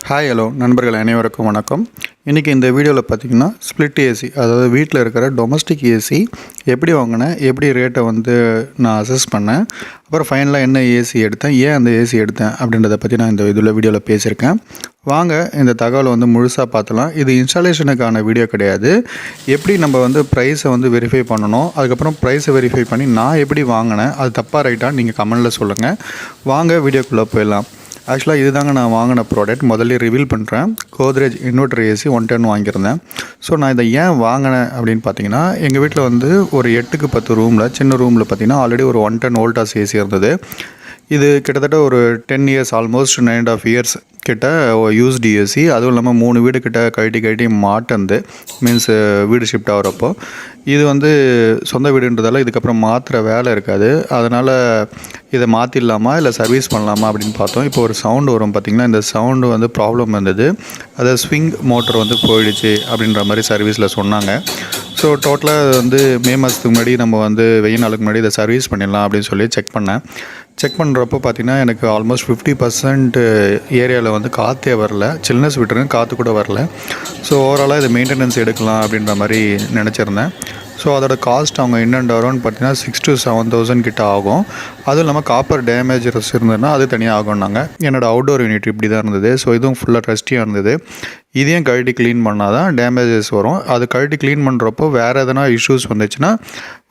Hi hello நண்பர்கள் அனைவருக்கும் வணக்கம். இன்றைக்கி இந்த வீடியோவில் பார்த்திங்கன்னா ஸ்ப்ளிட் ஏசி, அதாவது வீட்டில் இருக்கிற டொமஸ்டிக் ஏசி எப்படி வாங்கினேன், எப்படி ரேட்டை நான் அசஸ் பண்ணேன், அப்புறம் ஃபைனலாக என்ன ஏசி எடுத்தேன், ஏன் அந்த ஏசி எடுத்தேன் அப்படின்றத பற்றி நான் இந்த வீடியோவில் பேசியிருக்கேன். வாங்க இந்த தகவலை முழுசாக பார்த்துலாம். இது இன்ஸ்டாலேஷனுக்கான வீடியோ கிடையாது. எப்படி நம்ம ப்ரைஸை வெரிஃபை பண்ணணும், அதுக்கப்புறம் ப்ரைஸை வெரிஃபை பண்ணி நான் எப்படி வாங்கினேன், அது தப்பாக ரைட்டான்னு நீங்கள் கமெண்டில் சொல்லுங்கள். வாங்க வீடியோக்குள்ளே போயிடலாம். ஆக்சுவலாக இதுதாங்க நான் வாங்கின ப்ராடக்ட். முதல்ல ரிவீல் பண்ணுறேன். கோத்ரேஜ் இன்வெர்டர் ஏசி 110 வாங்கியிருந்தேன். ஸோ நான் இதை ஏன் வாங்கினேன் அப்படின்னு பார்த்தீங்கன்னா, எங்கள் வீட்டில் ஒரு 8க்கு 10 ரூமில், சின்ன ரூமில் பார்த்தீங்கன்னா ஆல்ரெடி ஒரு 110 வோல்டாஸ் ஏசி இருந்தது. இது கிட்டத்தட்ட ஒரு 10 இயர்ஸ், ஆல்மோஸ்ட் 9.5 இயர்ஸ் கிட்ட யூஸ்டு ஏசி. அதுவும் இல்லாமல் 3 வீடு கிட்ட கழட்டி மாட்டந்து, மீன்ஸ் வீடு ஷிஃப்ட் ஆகிறப்போ. இது சொந்த வீடுன்றதால இதுக்கப்புறம் மாற்றுற வேலை இருக்காது. அதனால் இதை மாற்றிடலாமா இல்லை சர்வீஸ் பண்ணலாமா அப்படின்னு பார்த்தோம். இப்போ ஒரு சவுண்டு வரும் பார்த்திங்கன்னா, இந்த சவுண்டு ப்ராப்ளம் இருந்தது. அதாவது ஸ்விங் மோட்டர் போயிடுச்சு அப்படின்ற மாதிரி சர்வீஸில் சொன்னாங்க. ஸோ டோட்டலாக மே மாதத்துக்கு முன்னாடி நம்ம வெயில் நாளுக்கு முன்னாடி இதை சர்வீஸ் பண்ணிடலாம் அப்படின்னு சொல்லி செக் பண்ணேன். செக் பண்ணுறப்போ பார்த்திங்கன்னா எனக்கு ஆல்மோஸ்ட் 50% ஏரியாவில் காற்றே வரல. சில்னஸ் விட்டுருங்க, காற்று கூட வரல. ஸோ ஓவராலாக இதை மெயின்டெனன்ஸ் எடுக்கலாம் அப்படின்ற மாதிரி நினச்சிருந்தேன். ஸோ அதோட காஸ்ட் அவங்க என்னென்ன வரும்னு பார்த்தீங்கன்னா 6,000 to 7,000 கிட்ட ஆகும். அதுவும் இல்லாமல் காப்பர் டேமேஜஸ் இருந்ததுன்னா அது தனியாக ஆகும்னாங்க. என்னோடய அவுட்டோர் யூனிட் இப்படி தான் இருந்தது. ஸோ இதுவும் ஃபுல்லாக ரஸ்டியாக இருந்தது. இதையும் கழட்டி க்ளீன் பண்ணால் தான் டேமேஜஸ் வரும். அது கழட்டி க்ளீன் பண்ணுறப்போ வேறு எதனா இஷ்யூஸ் வந்துச்சுன்னா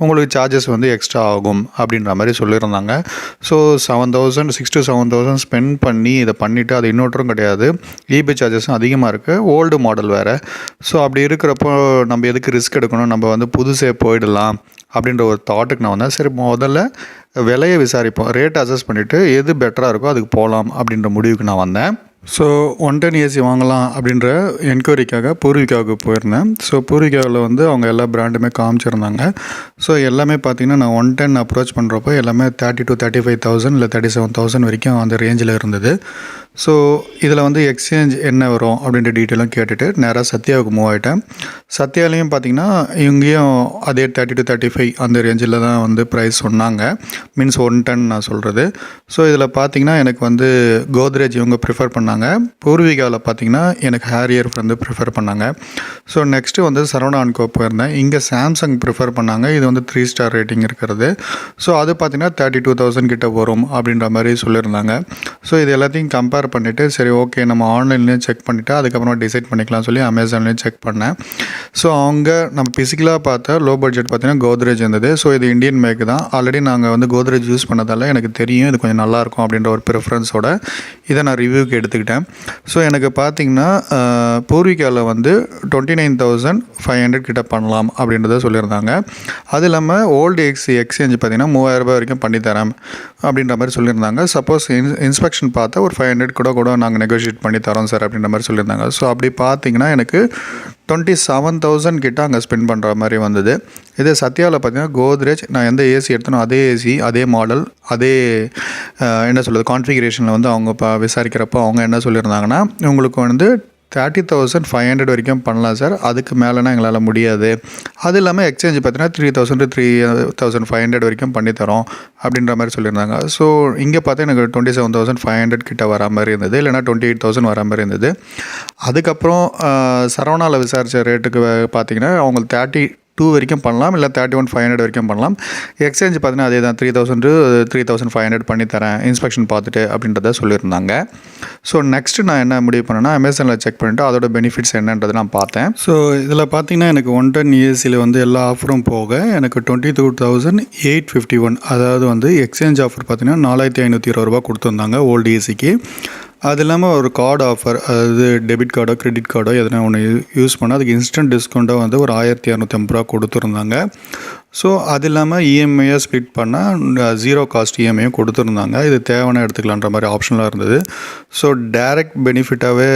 உங்களுக்கு சார்ஜஸ் எக்ஸ்ட்ரா ஆகும் அப்படின்ற மாதிரி சொல்லியிருந்தாங்க. ஸோ 6,000 to 7,000 ஸ்பெண்ட் பண்ணி இதை பண்ணிவிட்டு, அது இன்வெர்ட்டரும் கிடையாது, இபி சார்ஜஸும் அதிகமாக இருக்குது, ஓல்டு மாடல் வேறு. ஸோ அப்படி இருக்கிறப்போ நம்ம எதுக்கு ரிஸ்க் எடுக்கணும், நம்ம புதுசே போயிடலாம் அப்படின்ற ஒரு தாட்டுக்கு நான் வந்தேன். சரி, முதல்ல விலையை விசாரிப்போம், ரேட் அசஸ் பண்ணிவிட்டு எது பெட்டராக இருக்கோ அதுக்கு போகலாம் அப்படின்ற முடிவுக்கு நான் வந்தேன். ஸோ 110 ஏசி வாங்கலாம் அப்படின்ற என்கொயரிக்காக பூர்விகாவுக்கு போயிருந்தேன். ஸோ பூர்விகாவில் அவங்க எல்லா பிராண்டுமே காமிச்சிருந்தாங்க. ஸோ எல்லாமே பார்த்திங்கன்னா நான் 110 அப்ரோச் பண்ணுறப்போ எல்லாமே 30,000 to 35,000 இல்லை 37,000 வரைக்கும் அந்த ரேஞ்சில் இருந்தது. ஸோ இதில் எக்ஸ்சேஞ்ச் என்ன வரும் அப்படின்ற டீட்டெயிலும் கேட்டுட்டு நேராக சத்யாவுக்கு மூவ் ஆகிட்டேன். சத்யாலையும் பார்த்திங்கன்னா இங்கேயும் அதே 30 to 35 அந்த ரேஞ்சில் தான் ப்ரைஸ் சொன்னாங்க, மீன்ஸ் 110 நான் சொல்கிறது. ஸோ இதில் பார்த்திங்கன்னா எனக்கு கோத்ரேஜ் இவங்க ப்ரிஃபர் பண்ணாங்க. பூர்விகாவில் பார்த்திங்கன்னா எனக்கு ஹேரியர் ப்ரிஃபர் பண்ணாங்க. ஸோ நெக்ஸ்ட்டு சரவணா அண்ட் கோ போயிருந்தேன். இங்கே சாம்சங் ப்ரிஃபர் பண்ணாங்க. இது 3 ஸ்டார் ரேட்டிங் இருக்கிறது. ஸோ அது பார்த்திங்கன்னா 32,000 கிட்ட வரும் அப்படின்ற மாதிரி சொல்லியிருந்தாங்க. ஸோ இது எல்லாத்தையும் கம்பேர் பண்ணிவிட்டு சரி ஓகே நம்ம ஆன்லைன்லேயும் செக் பண்ணிவிட்டு அதுக்கப்புறம் டிசைட் பண்ணிக்கலாம் சொல்லி அமேசான்லேயும் செக் பண்ணேன். ஸோ அவங்க நம்ம ஃபிசிக்கலாக பார்த்தா லோ பட்ஜெட் பார்த்திங்கன்னா கோத்ரேஜ் இருந்தது. ஸோ இது இந்தியன் மேக் தான். ஆல்ரெடி நாங்கள் கோத்ரேஜ் யூஸ் பண்ணதால் எனக்கு தெரியும் இது கொஞ்சம் நல்லாயிருக்கும் அப்படின்ற ஒரு ப்ரிஃபரன்ஸோட இதை நான் ரிவ்யூக்கு எடுத்துக்கிட்டேன். ஸோ எனக்கு பார்த்திங்கன்னா பூர்விகாவில் 29,500 கிட்ட பண்ணலாம் அப்படின்றத சொல்லியிருந்தாங்க. அது இல்லாமல் ஓல்டு எக்ஸ்சேஞ்ச் பார்த்திங்கன்னா 3,000 ரூபாய் வரைக்கும் பண்ணித்தரேன் அப்படின்ற மாதிரி சொல்லியிருந்தாங்க. சப்போஸ் இன்ஸ்பெக்ஷன் பார்த்தா ஒரு 500 கூட நாங்கள் நெகோஷியேட் பண்ணி தரோம் சார் அப்படின்ற மாதிரி சொல்லியிருந்தாங்க. ஸோ அப்படி பார்த்திங்கன்னா எனக்கு 27,000 கிட்ட அங்கே ஸ்பெண்ட் பண்ணுற மாதிரி வந்தது. இதே சத்யாவில் பார்த்திங்கன்னா கோத்ரேஜ் நான் எந்த ஏசி எடுத்தனோ அதே ஏசி, அதே மாடல், அதே என்ன சொல்கிறது கான்ஃபிகரேஷனில் அவங்க விசாரிக்கிறப்போ அவங்க என்ன சொல்லியிருந்தாங்கன்னா உங்களுக்கு 30,500 வரைக்கும் பண்ணலாம் சார், அதுக்கு மேலேனா எங்களால் முடியாது. அது இல்லாமல் எக்ஸ்சேஞ்ச் பார்த்தீங்கன்னா 3,000 to 3,500 வரைக்கும் பண்ணித்தரோம் அப்படின்ற மாதிரி சொல்லியிருந்தாங்க. ஸோ இங்கே பார்த்தா எனக்கு 27,500 கிட்ட வர மாதிரி இருந்தது, இல்லைனா 28,000 வர மாதிரி இருந்தது. அதுக்கப்புறம் சரவணாவில் விசாரித்த ரேட்டுக்கு பார்த்திங்கன்னா அவங்க 32 வரைக்கும் பண்ணலாம், இல்லை 31,500 வரைக்கும் பண்ணலாம். எக்ஸ்சேஞ்ச் பார்த்தீங்கன்னா அதே தான் 3,000 to 3,500 பண்ணித்தரேன் இன்ஸ்பெக்ஷன் பார்த்துட்டு அப்படின்றத சொல்லியிருந்தாங்க. ஸோ நெக்ஸ்ட்டு நான் என்ன முடிவு பண்ணேன்னா அமேசானில் செக் பண்ணிவிட்டு அதோட பெனிஃபிட்ஸ் என்னன்றதை நான் பார்த்தேன். ஸோ இதில் பார்த்திங்கன்னா எனக்கு 110 ஏசியில் எல்லா ஆஃபரும் போக எனக்கு 22,851, அதாவது எக்ஸ்சேஞ்ச் ஆஃபர் பார்த்திங்கன்னா 4,520 ரூபா கொடுத்துருந்தாங்க ஓல்டு ஏசிக்கு. அது இல்லாமல் ஒரு கார்டு ஆஃபர், அதாவது டெபிட் கார்டோ கிரெடிட் கார்டோ எதனா ஒன்று யூஸ் பண்ணால் அதுக்கு இன்ஸ்டன்ட் டிஸ்கவுண்ட்டாக ஒரு 1,250 ரூபா கொடுத்துருந்தாங்க. ஸோ அது இல்லாமல் இஎம்ஐயை ஸ்ப்ளிட் பண்ணால் 0 காஸ்ட் இஎம்ஐயும் கொடுத்துருந்தாங்க. இது தேவையான எடுத்துக்கலான்ற மாதிரி ஆப்ஷனலாக இருந்தது. ஸோ டைரக்ட் பெனிஃபிட்டாகவே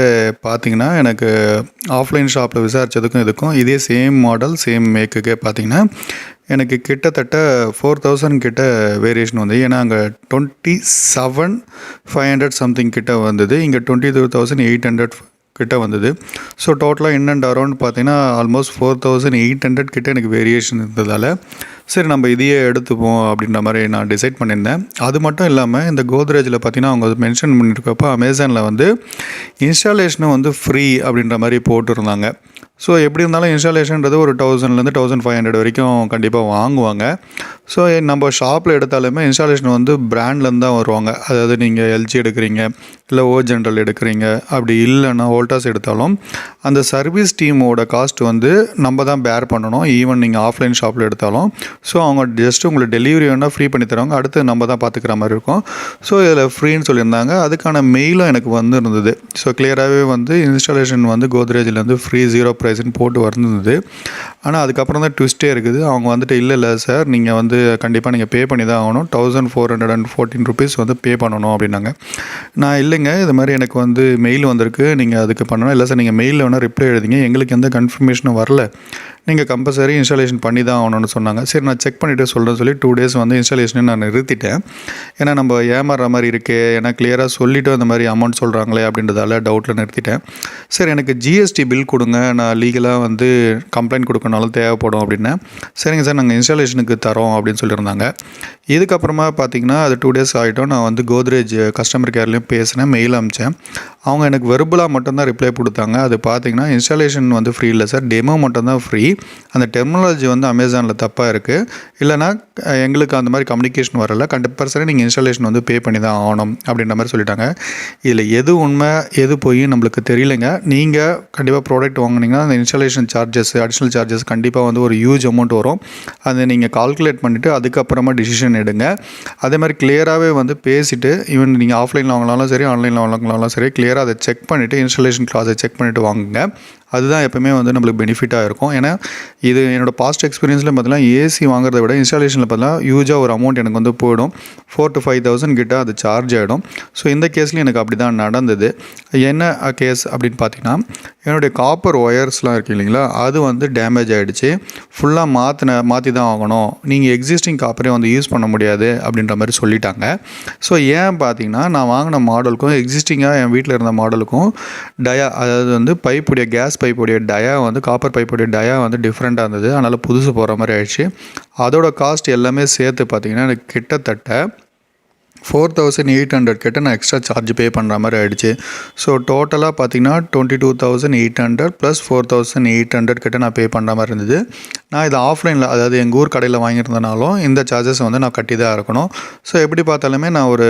பார்த்திங்கன்னா எனக்கு ஆஃப்லைன் ஷாப்பில் விசாரித்ததுக்கும் இதுக்கும் இதே சேம் மாடல் சேம் மேக்குக்கே பார்த்திங்கன்னா எனக்கு கிட்டத்தட்ட 4,000 கிட்ட வேரியேஷன் வந்து. ஏன்னா அங்கே 27,500 சம்திங் கிட்ட வந்தது, இங்கே 22,800 கிட்ட வந்தது. ஸோ டோட்டலாக இன் அண்ட் அரௌண்ட் பார்த்தீங்கன்னா ஆல்மோஸ்ட் 4800 கிட்ட எனக்கு வேரியேஷன் இருந்ததால் சரி நம்ம இதையே எடுத்துப்போம் அப்படின்ற மாதிரி நான் டிசைட் பண்ணியிருந்தேன். அது மட்டும் இல்லாமல் இந்த கோத்ரேஜில் பார்த்தீங்கன்னா அவங்க மென்ஷன் பண்ணியிருக்கப்போ அமேசானில் வந்து இன்ஸ்டாலேஷனும் வந்து ஃப்ரீ அப்படின்ற மாதிரி போட்டிருந்தாங்க. ஸோ எப்படி இருந்தாலும் இன்ஸ்டாலேஷன்றது ஒரு 1000லேருந்து 1500 வரைக்கும் கண்டிப்பாக வாங்குவாங்க. ஸோ நம்ம ஷாப்பில் எடுத்தாலுமே இன்ஸ்டாலேஷன் வந்து பிராண்ட்லேருந்து தான் வருவாங்க. அதாவது நீங்கள் எல்ஜி எடுக்கிறீங்க, இல்லை ஓ ஜென்ரல் எடுக்கிறீங்க, அப்படி இல்லைன்னா வோல்டாஸ் எடுத்தாலும் அந்த சர்வீஸ் டீமோட காஸ்ட் வந்து நம்ம தான் பேர் பண்ணணும். ஈவன் நீங்கள் ஆஃப்லைன் ஷாப்பில் எடுத்தாலும் ஸோ அவங்க ஜஸ்ட் உங்களுக்கு டெலிவரி வேணால் ஃப்ரீ பண்ணி தருவாங்க. அடுத்து நம்ம தான் பார்த்துக்கிற மாதிரி இருக்கும். ஸோ இதில் ஃப்ரீன்னு சொல்லியிருந்தாங்க. அதுக்கான மெயிலும் எனக்கு வந்து இருந்தது. ஸோ கிளியராகவே வந்து இன்ஸ்டாலேஷன் வந்து கோத்ரேஜிலேருந்து ஃப்ரீ 0 ப்ரைஸ்ன்னு போட்டு வந்திருந்தது. ஆனால் அதுக்கப்புறம் தான் ட்விஸ்ட்டே இருக்குது. அவங்க வந்துட்டு இல்லை சார் நீங்கள் வந்து கண்டிப்பாக நீங்கள் பே பண்ணி தான் ஆகணும், 1414 ருபீஸ் வந்து பே பண்ணணும் அப்படின்னாங்க. நான் இல்லைங்க இது மாதிரி எனக்கு வந்து மெயில் வந்திருக்கு, நீங்கள் அதுக்கு பண்ணணும். இல்லை சார் நீங்கள் மெயிலில் வேணால் ரிப்ளை எழுதிங்க, எங்களுக்கு எந்த கன்ஃபர்மேஷனும் வரல, நீங்கள் கம்பல்சரி இன்ஸ்டாலேஷன் பண்ணி தான் ஆகணும்னு சொன்னாங்க. சரி நான் செக் பண்ணிவிட்டு சொல்கிறேன்னு சொல்லி 2 days வந்து இன்ஸ்டாலேஷனே நான் நிறுத்திட்டேன். ஏன்னா நம்ம ஏமாறுற மாதிரி இருக்கே, ஏன்னா கிளியராக சொல்லிவிட்டு அந்த மாதிரி அமௌண்ட் சொல்கிறாங்களே அப்படின்றதால டவுட்டில் நிறுத்திட்டேன். சரி எனக்கு ஜிஎஸ்டி பில் கொடுங்க, நான் லீகலாக வந்து கம்ப்ளைண்ட் கொடுக்கணுனாலும் தேவைப்படும் அப்படின்னேன். சரிங்க சார் நாங்கள் இன்ஸ்டாலேஷனுக்கு தரோம் அப்படின்னு சொல்லியிருந்தாங்க. இதுக்கப்புறமா பார்த்தீங்கன்னா அது 2 days ஆகிட்டோம். நான் வந்து கோத்ரேஜ் கஸ்டமர் கேர்லேயும் பேசினேன், மெயில் அனுப்பிச்சேன். அவங்க எனக்கு வெர்பலாக மட்டும்தான் ரிப்ளை கொடுத்தாங்க. அது பார்த்தீங்கன்னா இன்ஸ்டாலேஷன் வந்து ஃப்ரீ இல்லை சார், டெமோ மட்டும்தான் ஃப்ரீ, அந்த டெர்மினாலஜி வந்து அமேசானில் தப்பாக இருக்குது, இல்லைனா எங்களுக்கு அந்த மாதிரி கம்யூனிகேஷன் வரல, கம்பல்சரி நீங்கள் இன்ஸ்டாலேஷன் வந்து பே பண்ணி தான் ஆகணும் அப்படின்ற மாதிரி சொல்லிட்டாங்க. இதில் எது உண்மை எது போய் நம்மளுக்கு தெரியலைங்க. நீங்கள் கண்டிப்பாக ப்ராடக்ட் வாங்கினீங்கன்னா அந்த இன்ஸ்டாலேஷன் சார்ஜஸ், அடிஷ்னல் சார்ஜஸ் கண்டிப்பாக வந்து ஒரு ஹியூஜ் அமௌண்ட் வரும். அதை நீங்கள் கால்குலேட் பண்ணிவிட்டு அதுக்கப்புறமா டிசிஷன் எடுங்க. அதே மாதிரி கிளியராகவே வந்து பேசிவிட்டு, ஈவன் நீங்கள் ஆஃப்லைனில் வாங்கினாலும் சரி ஆன்லைனில் வாங்கினாலும் சரி கிளியராக அதை செக் பண்ணிவிட்டு இன்ஸ்டாலேஷன் கிளாஸை செக் பண்ணிவிட்டு வாங்குங்க. அதுதான் எப்போவுமே வந்து நம்மளுக்கு பெனிஃபிட்டாக இருக்கும். ஏன்னா இது என்னோடய பாஸ்ட் எக்ஸ்பீரியன்ஸில் பார்த்தீங்கன்னா ஏசி வாங்குறத விட இன்ஸ்டாலேஷனில் பார்த்தீங்கன்னா ஹியூஜாக ஒரு அமௌண்ட் எனக்கு வந்து போயிடும். 4,000 to 5,000 கிட்ட அது சார்ஜ் ஆகிடும். ஸோ இந்த கேஸ்லேயும் எனக்கு அப்படி தான் நடந்தது. என்ன கேஸ் அப்படின்னு பார்த்தீங்கன்னா, என்னுடைய காப்பர் ஒயர்ஸ்லாம் இருக்குது இல்லைங்களா, அது வந்து டேமேஜ் ஆகிடுச்சு. ஃபுல்லாக மாற்றி தான் ஆகணும், நீங்கள் எக்ஸிஸ்டிங் காப்பரே வந்து யூஸ் பண்ண முடியாது அப்படின்ற மாதிரி சொல்லிட்டாங்க. ஸோ ஏன் பார்த்தீங்கன்னா நான் வாங்கின மாடலுக்கும் எக்ஸிஸ்டிங்காக என் வீட்டில் இருந்த மாடலுக்கும் டயா, அதாவது வந்து பைப்புடைய கேஸ் பைப்புடைய டயா வந்து காப்பர் பைப்புடைய டயா வந்து டிஃப்ரெண்ட்டாக இருந்தது. அதனால் புதுசு போகிற மாதிரி ஆயிடுச்சு. அதோட காஸ்ட் எல்லாமே சேர்த்து பார்த்திங்கன்னா எனக்கு கிட்டத்தட்ட 4,800 கிட்ட நான் எக்ஸ்ட்ரா சார்ஜ் பே பண்ணுற மாதிரி ஆகிடுச்சு. ஸோ டோட்டலாக பார்த்திங்கன்னா 22,800 + 4,800 கிட்ட நான் பே பண்ணுற மாதிரி இருந்தது. நான் இது ஆஃப்லைனில், அதாவது எங்கள் ஊர் கடையில் வாங்கியிருந்தனாலும் இந்த சார்ஜஸ் வந்து நான் கட்டி தான் இருக்கணும். ஸோ எப்படி பார்த்தாலுமே நான் ஒரு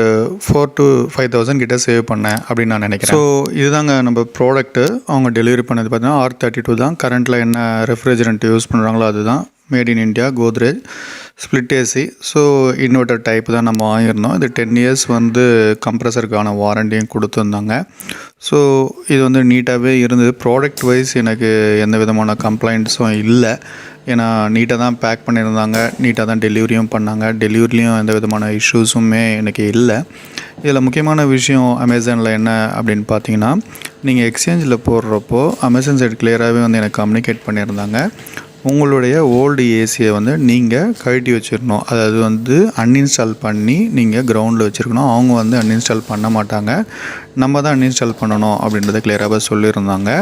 4,000 to 5,000 கிட்ட சேவ் பண்ணேன் அப்படின்னு நான் நினைக்கிறேன். ஸோ இதுதாங்க நம்ம ப்ராடக்ட்டு. அவங்க டெலிவரி பண்ணது பார்த்தீங்கன்னா R32 தான். கரண்ட்டில் என்ன ரெஃப்ரிஜரண்ட் யூஸ் பண்ணுறாங்களோ அதுதான், made in India, Godrej split AC. So inverter type தான் நம்ம வாங்கியிருந்தோம். இது 10 years வந்து கம்ப்ரஸருக்கான வாரண்டியும் கொடுத்துருந்தாங்க. ஸோ இது வந்து நீட்டாகவே இருந்தது. ப்ராடக்ட் வைஸ் எனக்கு எந்த விதமான கம்ப்ளைண்ட்ஸும் இல்லை. ஏன்னா நீட்டாக தான் பேக் பண்ணியிருந்தாங்க, நீட்டாக தான் டெலிவரியும் பண்ணாங்க. டெலிவரிலையும் எந்த விதமான இஷ்யூஸுமே எனக்கு இல்லை. இதில் முக்கியமான விஷயம் அமேசானில் என்ன அப்படின்னு பார்த்தீங்கன்னா, நீங்கள் எக்ஸ்சேஞ்சில் போடுறப்போ அமேசான் சைடு கிளியராகவே வந்து எனக்கு கம்யூனிகேட் பண்ணியிருந்தாங்க. உங்களுடைய ஓல்டு ஏசியை வந்து நீங்கள் கழட்டி வச்சிடணும், அதாவது வந்து அன்இன்ஸ்டால் பண்ணி நீங்கள் கிரவுண்டில் வச்சுருக்கணும். அவங்க வந்து அன்இன்ஸ்டால் பண்ண மாட்டாங்க, நம்ம தான் அன்இன்ஸ்டால் பண்ணணும் அப்படின்றத கிளியராக சொல்லியிருந்தாங்க.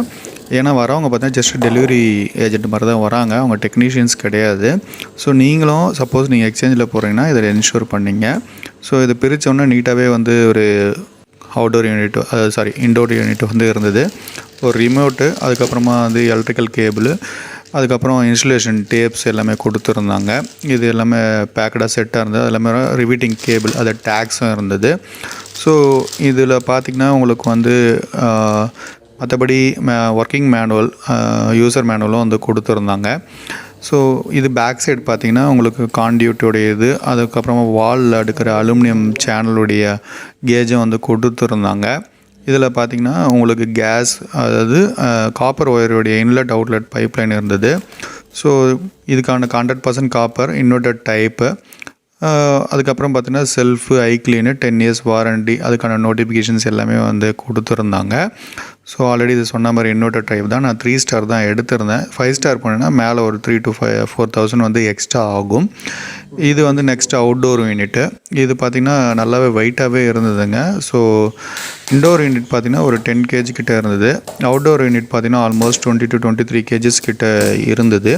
ஏன்னா வரவங்க பார்த்தா ஜஸ்ட் டெலிவரி ஏஜென்ட் மாதிரி தான் வராங்க, அவங்க டெக்னீஷியன்ஸ் கிடையாது. ஸோ நீங்களும் சப்போஸ் நீங்கள் எக்ஸ்சேஞ்சில் போகிறீங்கன்னா இதை என்ஷூர் பண்ணிங்க. ஸோ இதை பிரித்தோன்னே நீட்டாகவே வந்து ஒரு அவுட்டோர் யூனிட், அதாவது இன்டோர் யூனிட் வந்து இருந்தது. ஒரு ரிமோட்டு, அதுக்கப்புறமா வந்து எலக்ட்ரிக்கல் கேபிள், அதுக்கப்புறம் இன்சுலேஷன் டேப்ஸ் எல்லாமே கொடுத்துருந்தாங்க. இது எல்லாமே பேக்கடாக செட்டாக இருந்தது. அது எல்லாமே ரிவீட்டிங் கேபிள், அது டேக்ஸும் இருந்தது. ஸோ இதில் பார்த்திங்கன்னா உங்களுக்கு வந்து மற்றபடி ஒர்க்கிங் மேனுவல், யூசர் மேனுவலும் வந்து கொடுத்துருந்தாங்க. ஸோ இது பேக் சைடு பார்த்திங்கன்னா உங்களுக்கு கான்டியூட்டோடைய இது, அதுக்கப்புறமா வாலில் அடுக்கிற அலுமினியம் சேனலுடைய கேஜும் வந்து கொடுத்துருந்தாங்க. இதில் பார்த்திங்கன்னா உங்களுக்கு கேஸ், அதாவது காப்பர் ஒயருடைய இன்லெட் அவுட்லெட் பைப்லைன் இருந்தது. ஸோ இதுக்கான 100% காப்பர் இன்வெர்டர் டைப்பு, அதுக்கப்புறம் பார்த்தீங்கன்னா செல்ஃபு ஐ க்ளீனு 10 இயர்ஸ் வாரண்டி அதுக்கான நோட்டிஃபிகேஷன்ஸ் எல்லாமே வந்து கொடுத்துருந்தாங்க. ஸோ ஆல்ரெடி இது சொன்ன மாதிரி இன்வெர்ட்டர் டைப் தான். நான் 3 ஸ்டார் தான் எடுத்திருந்தேன். 5 ஸ்டார் போனேன்னா மேலே ஒரு 3 to 4,000 வந்து எக்ஸ்ட்ரா ஆகும். இது வந்து நெக்ஸ்ட் அவுட்டோர் யூனிட்டு. இது பார்த்திங்கன்னா நல்லாவே வெயிட்டாகவே இருந்ததுங்க. ஸோ இன்டோர் யூனிட் பார்த்திங்கன்னா ஒரு 10 kg கிட்ட இருந்தது. அவுட்டோர் யூனிட் பார்த்திங்கன்னா ஆல்மோஸ்ட் 20 to 23 kgs கிட்ட இருந்தது.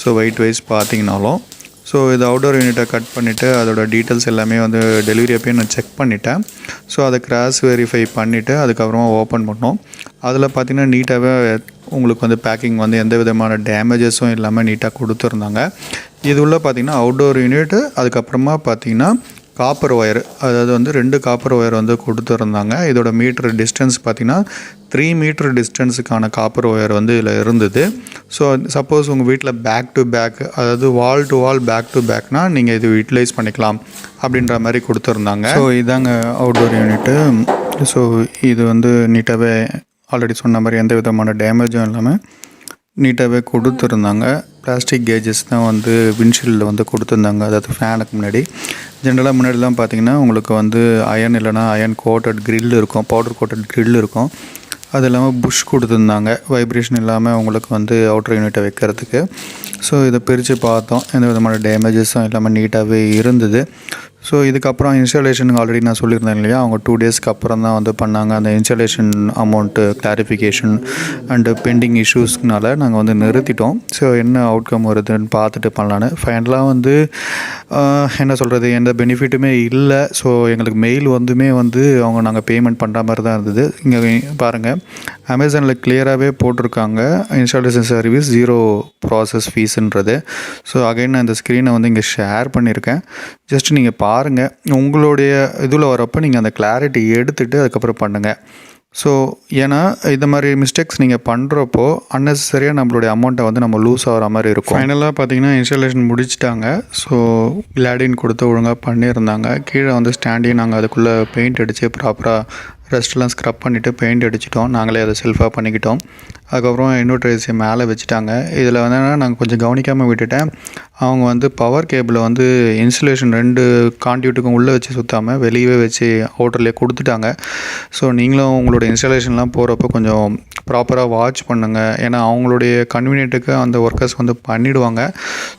ஸோ வெயிட் வைஸ் பார்த்திங்கனாலும் ஸோ இது அவுட்டோர் யூனிட்டை கட் பண்ணிவிட்டு அதோட டீட்டெயில்ஸ் எல்லாமே வந்து டெலிவரி அப்பயே நான் செக் பண்ணிட்டேன். ஸோ அதை கிராஸ் வெரிஃபை பண்ணிவிட்டு அதுக்கப்புறமா ஓப்பன் பண்ணோம். அதில் பார்த்திங்கன்னா நீட்டாகவே உங்களுக்கு வந்து பேக்கிங் வந்து எந்த விதமான டேமேஜஸும் இல்லாமல் நீட்டாக கொடுத்துருந்தாங்க. இது உள்ள பார்த்திங்கன்னா அவுட்டோர் யூனிட்டு அதுக்கப்புறமா பார்த்திங்கன்னா காப்பர் ஒயர், அதாவது வந்து 2 காப்பர் ஒயர் வந்து கொடுத்துருந்தாங்க. இதோட மீட்டர் டிஸ்டன்ஸ் பார்த்திங்கன்னா 3 மீட்டர் டிஸ்டன்ஸுக்கான காப்பர் ஒயர் வந்து இதில் இருந்தது. ஸோ சப்போஸ் உங்கள் வீட்டில் பேக் டு பேக், அதாவது wall to wall back to பேக்னால் நீங்கள் இது யூட்டிலைஸ் பண்ணிக்கலாம் அப்படின்ற மாதிரி கொடுத்துருந்தாங்க. ஸோ இதாங்க அவுட்டோர் யூனிட்டு. ஸோ இது வந்து நீட்டாகவே ஆல்ரெடி சொன்ன மாதிரி எந்த விதமான டேமேஜும் இல்லாமல் நீட்டாகவே கொடுத்துருந்தாங்க. பிளாஸ்டிக் கேஜஸ் தான் வந்து விண்ட்ஷீல்டில் வந்து கொடுத்துருந்தாங்க. அதாவது ஃபேனுக்கு முன்னாடி ஜென்ரலாக முன்னாடிலாம் பார்த்திங்கன்னா உங்களுக்கு வந்து அயன் இல்லைனா அயன் கோட்டட் கிரில் இருக்கும், பவுடர் கோட்டட் கிரில் இருக்கும். அது இல்லாமல் புஷ் கொடுத்துருந்தாங்க வைப்ரேஷன் இல்லாமல் உங்களுக்கு வந்து அவுட்டர் யூனிட்டை வைக்கிறதுக்கு. ஸோ இதை பிரித்து பார்த்தோம், எந்த விதமான டேமேஜஸும் இல்லாமல் நீட்டாகவே இருந்தது. ஸோ இதுக்கப்புறம் இன்ஸ்டாலேஷனுக்கு ஆல்ரெடி நான் சொல்லியிருந்தேன் இல்லையா, அவங்க 2 டேஸ்க்கு அப்புறம் தான் வந்து பண்ணாங்க. அந்த installation amount clarification and pending இஷ்யூஸ்னால நாங்கள் வந்து நிறுத்திட்டோம். ஸோ என்ன அவுட்கம் வருதுன்னு பார்த்துட்டு பண்ணலான்னு. ஃபைனலாக வந்து என்ன சொல்கிறது, எந்த பெனிஃபிட்டுமே இல்லை. ஸோ எங்களுக்கு மெயில் வந்துமே வந்து நாங்கள் பேமெண்ட் பண்ணுற மாதிரி தான் இருந்தது. இங்கே பாருங்கள், அமேசானில் கிளியராகவே போட்டிருக்காங்க இன்ஸ்டாலேஷன் சர்வீஸ் 0 ப்ராசஸ் ஃபீஸுன்றது. ஸோ அகைன் நான் இந்த ஸ்க்ரீனை வந்து இங்கே ஷேர் பண்ணியிருக்கேன். ஜஸ்ட் நீங்கள் பாருங்கள், உங்களுடைய இதில் வரப்போ நீங்கள் அந்த கிளாரிட்டி எடுத்துகிட்டு அதுக்கப்புறம் பண்ணுங்கள். ஸோ ஏன்னா இந்த மாதிரி மிஸ்டேக்ஸ் நீங்கள் பண்ணுறப்போ அன்னெசரியாக நம்மளுடைய அமௌண்ட்டை வந்து நம்ம லூஸ் ஆகிற மாதிரி இருக்கும். ஃபைனலாக பார்த்தீங்கன்னா இன்ஸ்டாலேஷன் முடிச்சிட்டாங்க. ஸோ கிளாடின் கொடுத்து ஒழுங்காக பண்ணியிருந்தாங்க. கீழே வந்து ஸ்டாண்டையும் நாங்கள் அதுக்குள்ளே பெயிண்ட் அடித்து ப்ராப்பராக ரெஸ்ட்லாம் ஸ்க்ரப் பண்ணிவிட்டு பெயிண்ட் அடிச்சிட்டோம். நாங்களே அதை செல்ஃபாக பண்ணிக்கிட்டோம். அதுக்கப்புறம் இன்வெர்ட்டர் ஏசியை மேலே வச்சுட்டாங்க. இதில் வந்து நாங்கள் கொஞ்சம் கவனிக்காமல் விட்டுட்டேன். அவங்க வந்து பவர் கேபிளை வந்து இன்சுலேஷன் 2 கான்டியூட்டுக்கும் உள்ளே வச்சு சுற்றாமல் வெளியே வச்சு அவுட்டர்லேயே கொடுத்துட்டாங்க. ஸோ நீங்களும் உங்களோட இன்ஸ்டாலேஷன்லாம் போகிறப்போ கொஞ்சம் ப்ராப்பராக வாட்ச் பண்ணுங்கள். ஏன்னா அவங்களுடைய கன்வீனியன்ட்டுக்கு அந்த ஒர்க்கர்ஸ் வந்து பண்ணிவிடுவாங்க.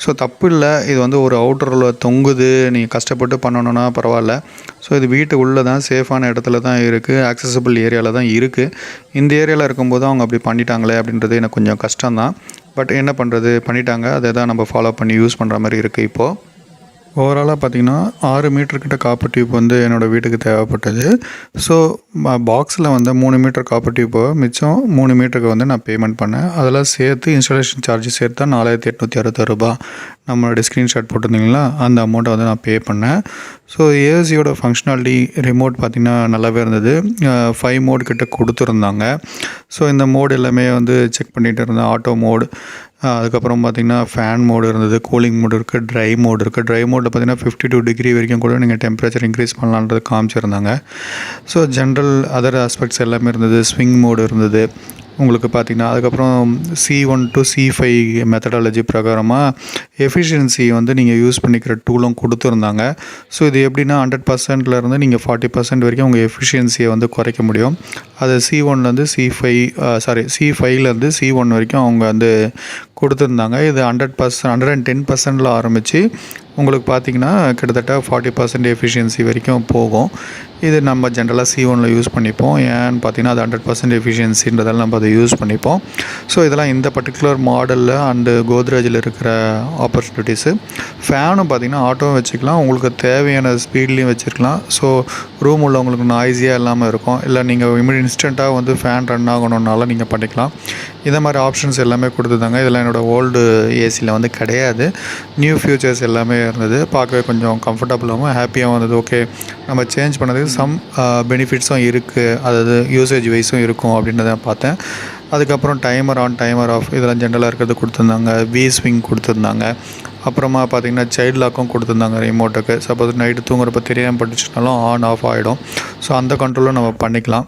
ஸோ தப்பு இல்லை, இது வந்து ஒரு அவுட்டரில் தொங்குது, நீங்கள் கஷ்டப்பட்டு பண்ணணுன்னா பரவாயில்ல. ஸோ இது வீட்டு உள்ளே தான் சேஃபான இடத்துல தான் இருக்குது, ஆக்சசபிள் ஏரியாவில் தான் இருக்குது. இந்த ஏரியாவில் இருக்கும்போது அவங்க அப்படி பண்ணிட்டாங்களே அப்படின்றது எனக்கு கொஞ்சம் கஷ்டம்தான். பட் என்ன பண்ணுறது, பண்ணிட்டாங்க. அதை தான் நம்ம ஃபாலோ பண்ணி யூஸ் பண்ணுற மாதிரி இருக்குது. இப்போது ஓவராலாக பார்த்திங்கன்னா 6 மீட்டர்கிட்ட காப்பர் டியூப் வந்து என்னோடய வீட்டுக்கு தேவைப்பட்டது. ஸோ பாக்ஸில் வந்து 3 மீட்டர் காப்பர் டியூப் மிச்சம் 3 மீட்டருக்கு வந்து நான் பேமெண்ட் பண்ணேன். அதெல்லாம் சேர்த்து இன்ஸ்டாலேஷன் சார்ஜஸ் சேர்த்தா 4,866 ரூபாய். நம்மளோட ஸ்க்ரீன்ஷாட் போட்டிருந்தீங்களா, அந்த அமௌண்ட்டை வந்து நான் பே பண்ணேன். ஸோ ஏசியோட ஃபங்க்ஷனாலிட்டி ரிமோட் பார்த்திங்கன்னா நல்லாவே இருந்தது. 5 மோட் கிட்ட கொடுத்துருந்தாங்க. ஸோ இந்த மோடு எல்லாமே வந்து செக் பண்ணிகிட்டு இருந்தேன். ஆட்டோ மோடு, அதுக்கப்புறம் பார்த்திங்கன்னா ஃபேன் மோடு இருந்தது, கூலிங் மோடு இருக்குது, ட்ரை மோடு இருக்குது. ட்ரை மோடில் பார்த்திங்கன்னா 52 டிகிரி வரைக்கும் கூட நீங்கள் டெம்பரேச்சர் இன்க்ரீஸ் பண்ணலான்றது காமிச்சிருந்தாங்க. ஸோ ஜென்ரல் அதர் ஆஸ்பெக்ட்ஸ் எல்லாமே இருந்தது. ஸ்விங் மோடு இருந்தது உங்களுக்கு பார்த்திங்கன்னா. அதுக்கப்புறம் C1 to C5 மெத்தடாலஜி பிரகாரமாக எஃபிஷியன்சி வந்து நீங்கள் யூஸ் பண்ணிக்கிற டூலும் கொடுத்துருந்தாங்க. ஸோ இது எப்படின்னா 100%லேருந்து நீங்கள் 40% வரைக்கும் உங்கள் எஃபிஷியன்சியை வந்து குறைக்க முடியும். அது C1லேருந்து C5லேருந்து C1 வரைக்கும் அவங்க வந்து கொடுத்துருந்தாங்க. இது 110%ல் ஆரம்பித்து உங்களுக்கு பார்த்திங்கன்னா கிட்டத்தட்ட 40% எஃபிஷியன்சி வரைக்கும் போகும். இது நம்ம ஜென்ரலாக C1ல் யூஸ் பண்ணிப்போம். ஏன்னு பார்த்தீங்கன்னா அது 100% எஃபிஷியன்சின்றதால நம்ம அதை யூஸ் பண்ணிப்போம். ஸோ இதெல்லாம் இந்த பர்டிகுலர் மாடலில் அண்டு கோத்ரேஜில் இருக்கிற ஆப்பர்ச்சுனிட்டிஸு. ஃபேனும் பார்த்திங்கன்னா ஆட்டோவும் வச்சுக்கலாம், உங்களுக்கு தேவையான ஸ்பீட்லேயும் வச்சுருக்கலாம். ஸோ ரூம் உள்ளவங்களுக்கு நாய்ஸியாக இல்லாமல் இருக்கும். இல்லை நீங்கள் இன்ஸ்டண்ட்டாக வந்து ஃபேன் ரன் ஆகணுன்னாலும் நீங்கள் பண்ணிக்கலாம். இந்த மாதிரி ஆப்ஷன்ஸ் எல்லாமே கொடுத்துருந்தாங்க. இதெல்லாம் என்னோடய ஓல்டு ஏசியில் வந்து கிடையாது. நியூ ஃபியூச்சர்ஸ் எல்லாமே இருந்தது. பார்க்கவே கொஞ்சம் கம்ஃபர்டபுளாகவும் ஹாப்பியாகவும் இருந்தது. ஓகே, நம்ம சேஞ்ச் பண்ணதுக்கு சம் பெனிஃபிட்ஸும் இருக்குது, அதாவது யூசேஜ் வைஸும் இருக்கும் அப்படின்றத பார்த்தேன். அதுக்கப்புறம் டைமர் ஆன் டைமர் ஆஃப் இதெல்லாம் ஜென்ரலாக இருக்கிறது கொடுத்துருந்தாங்க. வி ஸ்விங் கொடுத்துருந்தாங்க. அப்புறமா பார்த்திங்கன்னா சைல்ட் லாக்கும் கொடுத்துருந்தாங்க ரிமோட்டுக்கு. சப்போஸ் நைட்டு தூங்குறப்ப தெரியாமல் பட்டுச்சுனாலும் ஆன் ஆஃப் ஆகிடும். ஸோ அந்த கண்ட்ரோலும் நம்ம பண்ணிக்கலாம்.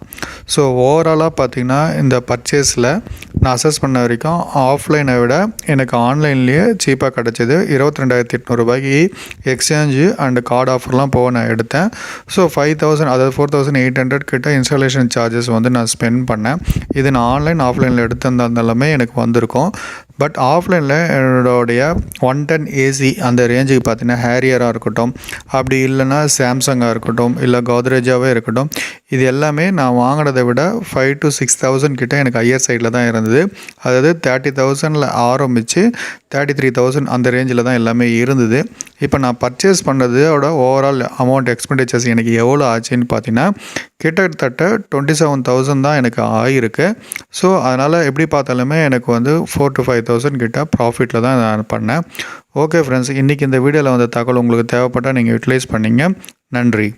ஸோ ஓவராலாக பார்த்திங்கன்னா இந்த பர்ச்சேஸில் நான் அசஸ் பண்ண வரைக்கும் ஆஃப்லைனை விட எனக்கு ஆன்லைன்லேயே சீப்பாக கிடச்சிது. 22,800 ரூபாய்க்கு எக்ஸ்சேஞ்சு அண்டு கார்டு ஆஃபர்லாம் போக நான் எடுத்தேன். ஸோ 5,000 அதாவது 4,800 கிட்ட இன்ஸ்டாலேஷன் சார்ஜஸ் வந்து நான் ஸ்பெண்ட் பண்ணேன். இது நான் ஆன்லைன் ஆஃப்லைனில் எடுத்திருந்தாலுமே எனக்கு வந்திருக்கும். பட் ஆஃப்லைனில் என்னோடைய 110 ஏசி அந்த ரேஞ்சுக்கு பார்த்தீங்கன்னா ஹேரியராக இருக்கட்டும், அப்படி இல்லைன்னா சாம்சங்காக இருக்கட்டும், இல்லை கோத்ரேஜாகவே இருக்கட்டும், இது எல்லாமே நான் வாங்கினதை விட 5,000 to 6,000 கிட்ட எனக்கு ஹையர் சைடில் தான் இருந்தது. அதாவது 30,000 ஆரம்பித்து 33,000 அந்த ரேஞ்சில் தான் எல்லாமே இருந்தது. இப்போ நான் பர்ச்சேஸ் பண்ணுறதோட ஓவரால் அமௌண்ட் எக்ஸ்பெண்டிச்சர்ஸ் எனக்கு எவ்வளோ ஆச்சுன்னு பார்த்தீங்கன்னா கிட்டத்தட்ட 27,000 தான் எனக்கு ஆகிருக்கு. ஸோ அதனால் எப்படி பார்த்தாலுமே எனக்கு வந்து 4,000 to 5,000 கிட்ட ப்ராஃபிட்டில் தான் நான் பண்ணேன். ஓகே ஃப்ரெண்ட்ஸ், இன்றைக்கி இந்த வீடியோவில் வந்த தகவல் உங்களுக்கு தேவைப்பட்டால் நீங்கள் யூட்டிலைஸ் பண்ணிங்க. நன்றி.